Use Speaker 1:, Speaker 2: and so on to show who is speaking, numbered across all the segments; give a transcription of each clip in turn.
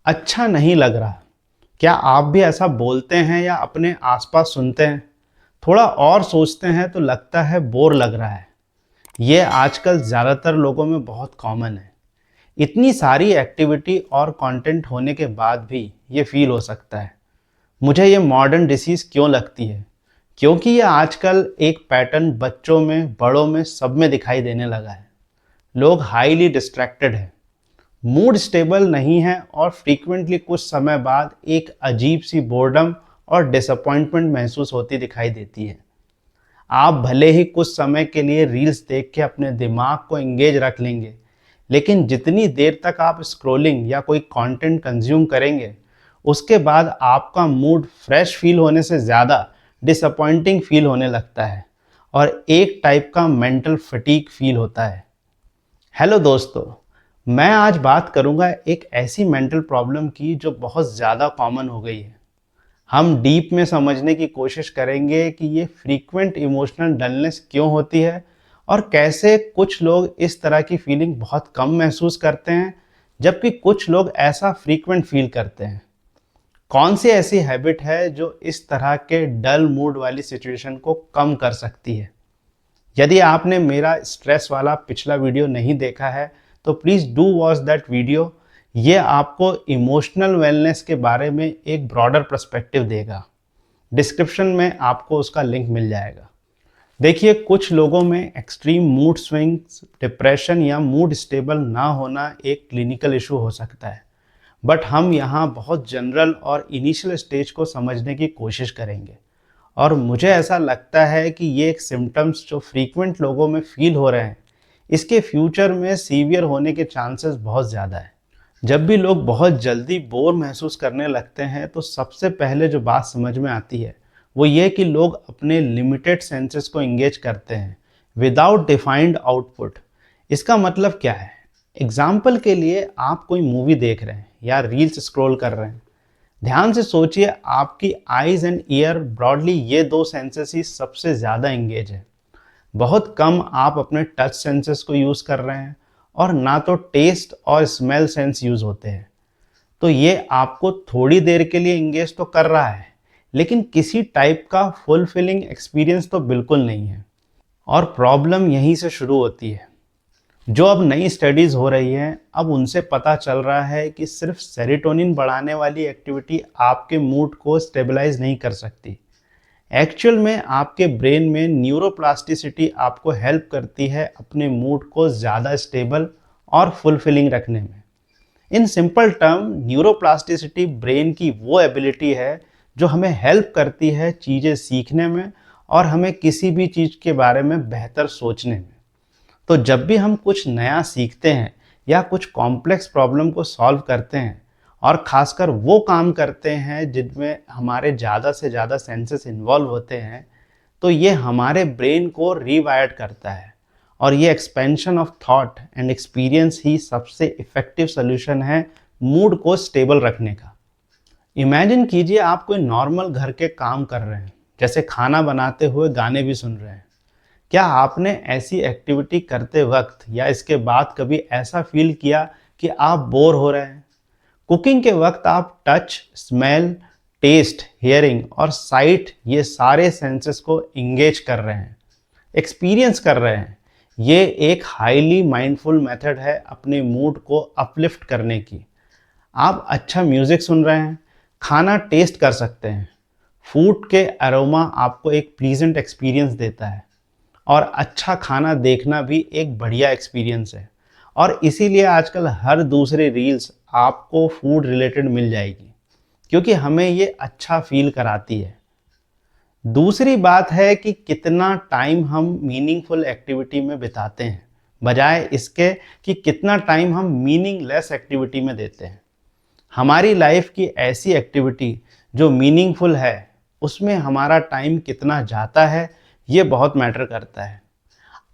Speaker 1: अच्छा नहीं लग रहा। क्या आप भी ऐसा बोलते हैं या अपने आसपास सुनते हैं? थोड़ा और सोचते हैं तो लगता है बोर लग रहा है। ये आजकल ज़्यादातर लोगों में बहुत कॉमन है। इतनी सारी एक्टिविटी और कंटेंट होने के बाद भी ये फील हो सकता है। मुझे ये मॉडर्न डिसीज़ क्यों लगती है? क्योंकि ये आजकल एक पैटर्न बच्चों में, बड़ों में, सब में दिखाई देने लगा है। लोग हाईली डिस्ट्रैक्टेड हैं, मूड स्टेबल नहीं है और फ्रीक्वेंटली कुछ समय बाद एक अजीब सी बोर्डम और डिसअपॉइंटमेंट महसूस होती दिखाई देती है। आप भले ही कुछ समय के लिए रील्स देख के अपने दिमाग को एंगेज रख लेंगे, लेकिन जितनी देर तक आप स्क्रॉलिंग या कोई कंटेंट कंज्यूम करेंगे, उसके बाद आपका मूड फ्रेश फील होने से ज़्यादा डिसअपॉइंटिंग फील होने लगता है और एक टाइप का मेंटल फटीग फील होता है। हेलो दोस्तों, मैं आज बात करूंगा एक ऐसी मेंटल प्रॉब्लम की जो बहुत ज़्यादा कॉमन हो गई है। हम डीप में समझने की कोशिश करेंगे कि ये फ्रीक्वेंट इमोशनल डलनेस क्यों होती है और कैसे कुछ लोग इस तरह की फीलिंग बहुत कम महसूस करते हैं, जबकि कुछ लोग ऐसा फ्रीक्वेंट फील करते हैं। कौन सी ऐसी हैबिट है जो इस तरह के डल मूड वाली सिचुएशन को कम कर सकती है? यदि आपने मेरा स्ट्रेस वाला पिछला वीडियो नहीं देखा है तो please do watch that video. ये आपको इमोशनल वेलनेस के बारे में एक ब्रॉडर पर्सपेक्टिव देगा। डिस्क्रिप्शन में आपको उसका लिंक मिल जाएगा। देखिए, कुछ लोगों में एक्सट्रीम मूड स्विंग्स, डिप्रेशन या मूड स्टेबल ना होना एक क्लिनिकल इशू हो सकता है, बट हम यहाँ बहुत जनरल और इनिशियल स्टेज को समझने की कोशिश करेंगे। और मुझे ऐसा लगता है कि ये एक सिम्टम्स जो फ्रीक्वेंट लोगों में फील हो रहे हैं, इसके फ्यूचर में सीवियर होने के चांसेस बहुत ज़्यादा है। जब भी लोग बहुत जल्दी बोर महसूस करने लगते हैं तो सबसे पहले जो बात समझ में आती है वो ये कि लोग अपने लिमिटेड सेंसेस को इंगेज करते हैं विदाउट डिफाइंड आउटपुट। इसका मतलब क्या है? एग्जाम्पल के लिए, आप कोई मूवी देख रहे हैं या रील्स स्क्रॉल कर रहे हैं। ध्यान से सोचिए, आपकी आईज एंड ईयर, ब्रॉडली ये दो सेंसेस ही सबसे ज़्यादा इंगेज है। बहुत कम आप अपने टच सेंसेस को यूज़ कर रहे हैं और ना तो टेस्ट और स्मेल सेंस यूज़ होते हैं। तो ये आपको थोड़ी देर के लिए इंगेज तो कर रहा है, लेकिन किसी टाइप का फुलफिलिंग एक्सपीरियंस तो बिल्कुल नहीं है। और प्रॉब्लम यहीं से शुरू होती है। जो अब नई स्टडीज़ हो रही हैं, अब उनसे पता चल रहा है कि सिर्फ सेरोटोनिन बढ़ाने वाली एक्टिविटी आपके मूड को स्टेबलाइज नहीं कर सकती। एक्चुअल में आपके ब्रेन में न्यूरोप्लास्टिसिटी आपको हेल्प करती है अपने मूड को ज़्यादा स्टेबल और फुलफिलिंग रखने में। In simple term, neuroplasticity brain की वो एबिलिटी है जो हमें हेल्प करती है चीज़ें सीखने में और हमें किसी भी चीज़ के बारे में बेहतर सोचने में। तो जब भी हम कुछ नया सीखते हैं या कुछ कॉम्प्लेक्स प्रॉब्लम को सॉल्व करते हैं और ख़ासकर वो काम करते हैं जिनमें हमारे ज़्यादा से ज़्यादा सेंसेस इन्वॉल्व होते हैं, तो ये हमारे ब्रेन को रीवायर्ड करता है। और ये expansion of thought and experience ही सबसे इफ़ेक्टिव सोल्यूशन है मूड को स्टेबल रखने का। इमेजिन कीजिए, आप कोई नॉर्मल घर के काम कर रहे हैं, जैसे खाना बनाते हुए गाने भी सुन रहे हैं। क्या आपने ऐसी एक्टिविटी करते वक्त या इसके बाद कभी ऐसा फील किया कि आप बोर हो रहे हैं? कुकिंग के वक्त आप टच, स्मेल, टेस्ट, हियरिंग और साइट, ये सारे सेंसेस को इंगेज कर रहे हैं, एक्सपीरियंस कर रहे हैं। ये एक हाईली माइंडफुल मेथड है अपने मूड को अपलिफ्ट करने की। आप अच्छा म्यूज़िक सुन रहे हैं, खाना टेस्ट कर सकते हैं। फूड के अरोमा आपको एक प्लीजेंट एक्सपीरियंस देता है और अच्छा खाना देखना भी एक बढ़िया एक्सपीरियंस है। और इसीलिए आजकल हर दूसरी रील्स आपको फूड रिलेटेड मिल जाएगी, क्योंकि हमें ये अच्छा फील कराती है। दूसरी बात है कि कितना टाइम हम मीनिंगफुल एक्टिविटी में बिताते हैं, बजाय इसके कि कितना टाइम हम मीनिंगलेस एक्टिविटी में देते हैं। हमारी लाइफ की ऐसी एक्टिविटी जो मीनिंगफुल है, उसमें हमारा टाइम कितना जाता है, ये बहुत मैटर करता है।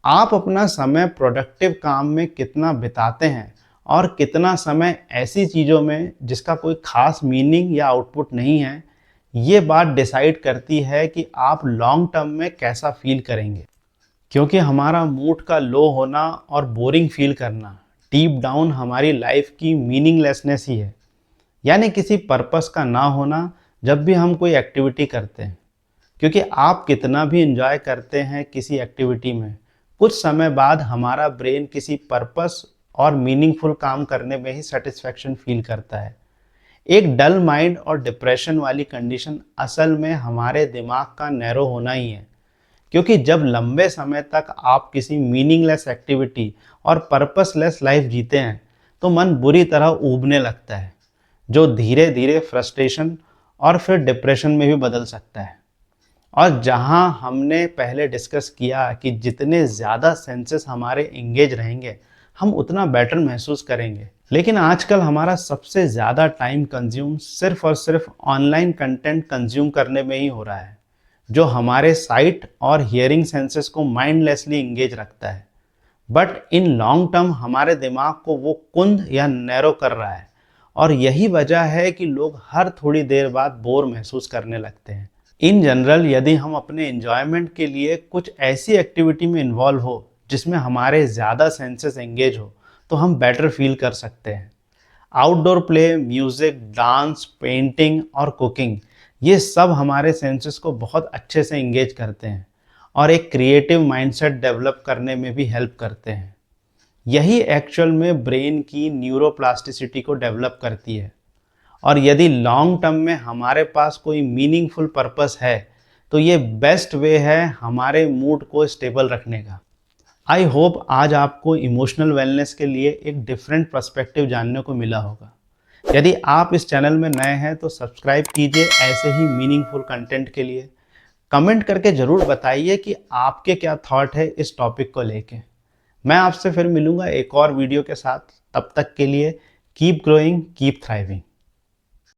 Speaker 1: आप अपना समय प्रोडक्टिव काम में कितना बिताते हैं और कितना समय ऐसी चीज़ों में जिसका कोई खास मीनिंग या आउटपुट नहीं है, ये बात डिसाइड करती है कि आप लॉन्ग टर्म में कैसा फील करेंगे। क्योंकि हमारा मूड का लो होना और बोरिंग फील करना डीप डाउन हमारी लाइफ की मीनिंगलेसनेस ही है। यानी किसी पर्पस का ना होना जब भी हम कोई एक्टिविटी करते हैं। क्योंकि आप कितना भी एंजॉय करते हैं किसी एक्टिविटी में, कुछ समय बाद हमारा ब्रेन किसी पर्पस और मीनिंगफुल काम करने में ही सेटिस्फैक्शन फील करता है। एक डल माइंड और डिप्रेशन वाली कंडीशन असल में हमारे दिमाग का नैरो होना ही है। क्योंकि जब लंबे समय तक आप किसी मीनिंगलेस एक्टिविटी और पर्पसलेस लाइफ जीते हैं तो मन बुरी तरह ऊबने लगता है, जो धीरे धीरे फ्रस्ट्रेशन और फिर डिप्रेशन में भी बदल सकता है। और जहां हमने पहले डिस्कस किया कि जितने ज़्यादा सेंसेस हमारे एंगेज रहेंगे हम उतना बेटर महसूस करेंगे, लेकिन आजकल हमारा सबसे ज़्यादा टाइम कंज्यूम सिर्फ और सिर्फ ऑनलाइन कंटेंट कंज्यूम करने में ही हो रहा है, जो हमारे साइट और हियरिंग सेंसेस को माइंडलेसली एंगेज रखता है। बट इन लॉन्ग टर्म हमारे दिमाग को वो कुंद या नैरो कर रहा है, और यही वजह है कि लोग हर थोड़ी देर बाद बोर महसूस करने लगते हैं। इन जनरल यदि हम अपने एंजॉयमेंट के लिए कुछ ऐसी एक्टिविटी में इन्वॉल्व हो जिसमें हमारे ज़्यादा सेंसेस एंगेज हो तो हम बेटर फील कर सकते हैं। Outdoor play, music, dance, painting और कुकिंग, ये सब हमारे सेंसेस को बहुत अच्छे से एंगेज करते हैं और एक क्रिएटिव माइंडसेट डेवलप करने में भी हेल्प करते हैं। यही एक्चुअल में ब्रेन की न्यूरोप्लास्टिसिटी को डेवलप करती है। और यदि लॉन्ग टर्म में हमारे पास कोई मीनिंगफुल पर्पस है तो ये बेस्ट वे है हमारे मूड को स्टेबल रखने का। आई होप आज आपको इमोशनल वेलनेस के लिए एक डिफरेंट पर्सपेक्टिव जानने को मिला होगा। यदि आप इस चैनल में नए हैं तो सब्सक्राइब कीजिए ऐसे ही मीनिंगफुल कंटेंट के लिए। कमेंट करके ज़रूर बताइए कि आपके क्या थॉट है इस टॉपिक को लेके। मैं आपसे फिर मिलूंगा एक और वीडियो के साथ। तब तक के लिए कीप ग्रोइंग, कीप थ्राइविंग।